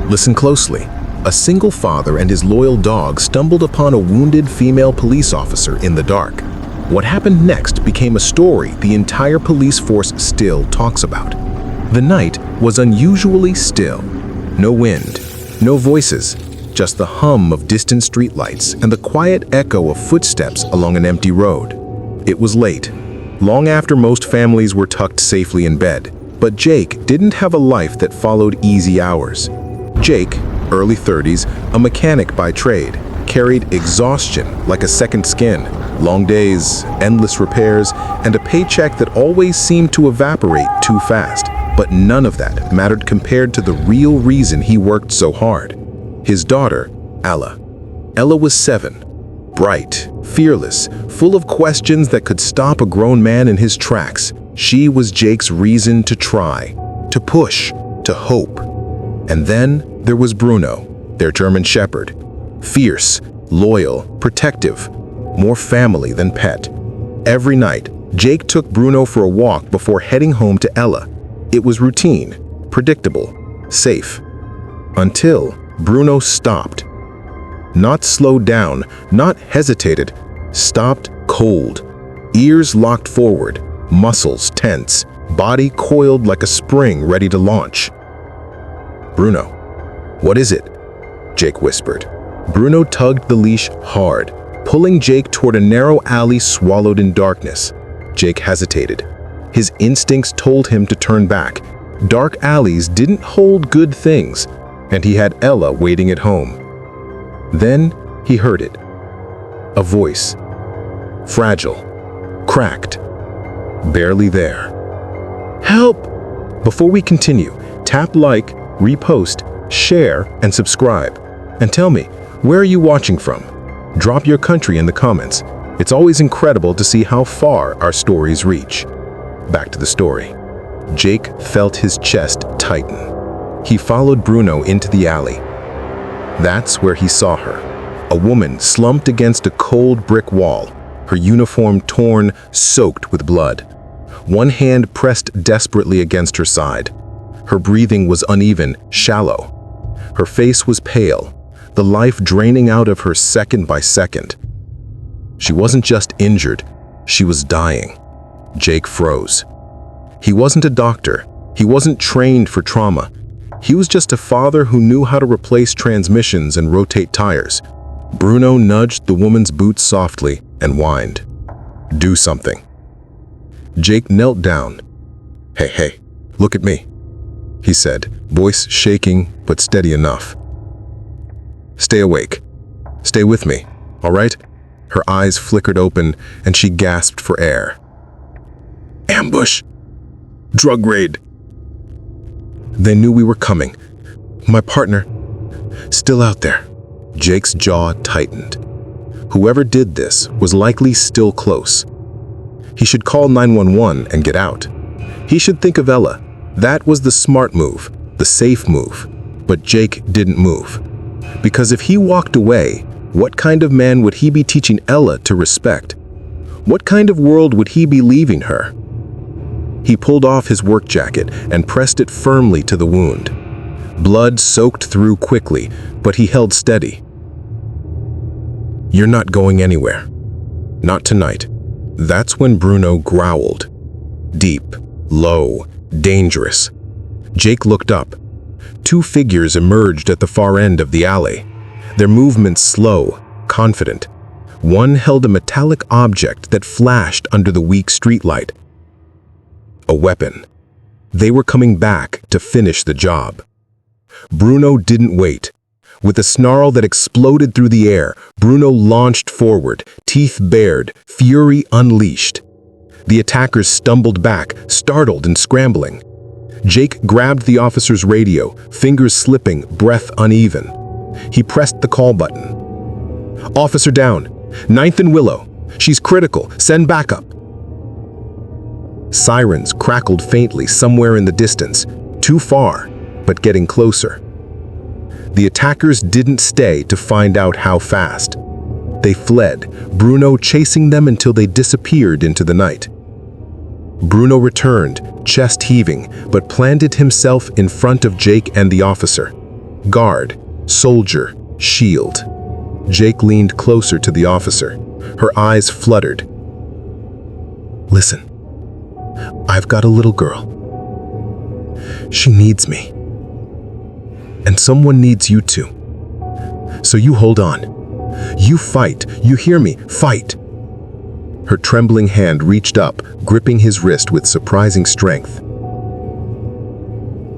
Listen closely. A single father and his loyal dog stumbled upon a wounded female police officer in the dark. What happened next became a story the entire police force still talks about. The night was unusually still. No wind, no voices, just the hum of distant streetlights and the quiet echo of footsteps along an empty road. It was late, long after most families were tucked safely in bed, but Jake didn't have a life that followed easy hours. Jake, early 30s, a mechanic by trade, carried exhaustion like a second skin, long days, endless repairs, and a paycheck that always seemed to evaporate too fast. But none of that mattered compared to the real reason he worked so hard. His daughter, Ella. Ella was 7, bright, fearless, full of questions that could stop a grown man in his tracks. She was Jake's reason to try, to push, to hope. And then there was Bruno, their German shepherd. Fierce, loyal, protective, more family than pet. Every night, Jake took Bruno for a walk before heading home to Ella. It was routine, predictable, safe. Until Bruno stopped. Not slowed down, not hesitated, stopped cold. Ears locked forward, muscles tense, body coiled like a spring ready to launch. "Bruno, what is it?" Jake whispered. Bruno tugged the leash hard, pulling Jake toward a narrow alley swallowed in darkness. Jake hesitated. His instincts told him to turn back. Dark alleys didn't hold good things, and he had Ella waiting at home. Then he heard it. A voice. Fragile. Cracked. Barely there. "Help!" Before we continue, tap like, repost, share, and subscribe. And tell me, where are you watching from? Drop your country in the comments. It's always incredible to see how far our stories reach. Back to the story. Jake felt his chest tighten. He followed Bruno into the alley. That's where he saw her. A woman slumped against a cold brick wall, her uniform torn, soaked with blood. One hand pressed desperately against her side. Her breathing was uneven, shallow. Her face was pale, the life draining out of her second by second. She wasn't just injured, she was dying. Jake froze. He wasn't a doctor. He wasn't trained for trauma. He was just a father who knew how to replace transmissions and rotate tires. Bruno nudged the woman's boots softly and whined, "Do something." Jake knelt down. Hey, look at me," he said, voice shaking but steady enough. "Stay awake. Stay with me, all right?" Her eyes flickered open and she gasped for air. "Ambush! Drug raid!" "They knew we were coming. My partner, still out there." Jake's jaw tightened. Whoever did this was likely still close. He should call 911 and get out. He should think of Ella. That was the smart move, the safe move. But Jake didn't move. Because if he walked away, what kind of man would he be teaching Ella to respect? What kind of world would he be leaving her? He pulled off his work jacket and pressed it firmly to the wound. Blood soaked through quickly, but he held steady. "You're not going anywhere. Not tonight." That's when Bruno growled. Deep, low, dangerous. Jake looked up. 2 figures emerged at the far end of the alley. Their movements slow, confident. One held a metallic object that flashed under the weak streetlight. A weapon. They were coming back to finish the job. Bruno didn't wait. With a snarl that exploded through the air, Bruno launched forward, teeth bared, fury unleashed. The attackers stumbled back, startled and scrambling. Jake grabbed the officer's radio, fingers slipping, breath uneven. He pressed the call button. "Officer down. 9th and Willow. She's critical. Send backup." Sirens crackled faintly somewhere in the distance, too far, but getting closer. The attackers didn't stay to find out how fast. They fled, Bruno chasing them until they disappeared into the night. Bruno returned, chest heaving, but planted himself in front of Jake and the officer. Guard, soldier, shield. Jake leaned closer to the officer. Her eyes fluttered. Listen, I've got a little girl. She needs me. And someone needs you too. So you hold on. You fight. You hear me? Fight. Her trembling hand reached up, gripping his wrist with surprising strength.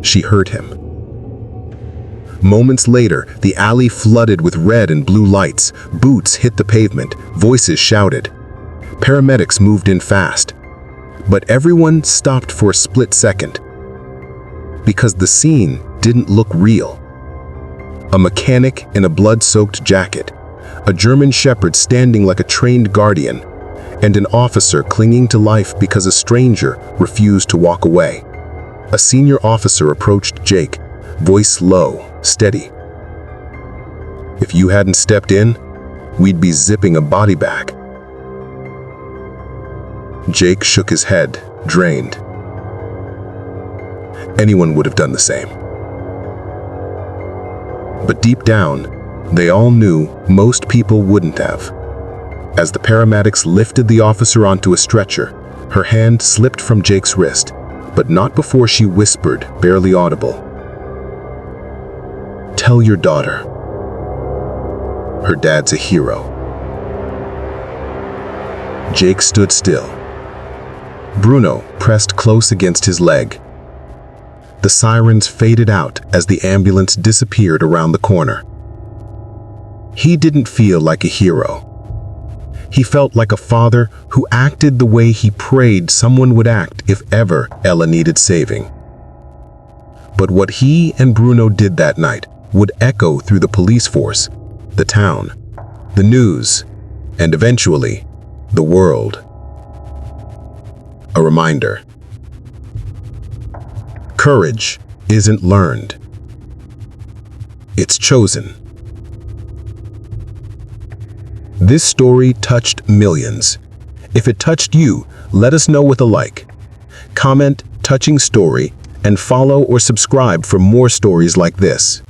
She heard him. Moments later, the alley flooded with red and blue lights. Boots hit the pavement. Voices shouted. Paramedics moved in fast. But everyone stopped for a split second. Because the scene didn't look real. A mechanic in a blood-soaked jacket, a German shepherd standing like a trained guardian, and an officer clinging to life because a stranger refused to walk away. A senior officer approached Jake, voice low, steady. If you hadn't stepped in, we'd be zipping a body bag. Jake shook his head, drained. Anyone would have done the same. But deep down, they all knew most people wouldn't have. As the paramedics lifted the officer onto a stretcher, her hand slipped from Jake's wrist, but not before she whispered, barely audible. Tell your daughter. Her dad's a hero. Jake stood still. Bruno pressed close against his leg. The sirens faded out as the ambulance disappeared around the corner. He didn't feel like a hero. He felt like a father who acted the way he prayed someone would act if ever Ella needed saving. But what he and Bruno did that night would echo through the police force, the town, the news, and eventually, the world. A reminder. Courage isn't learned. It's chosen. This story touched millions. If it touched you, let us know with a like. Comment touching story and follow or subscribe for more stories like this.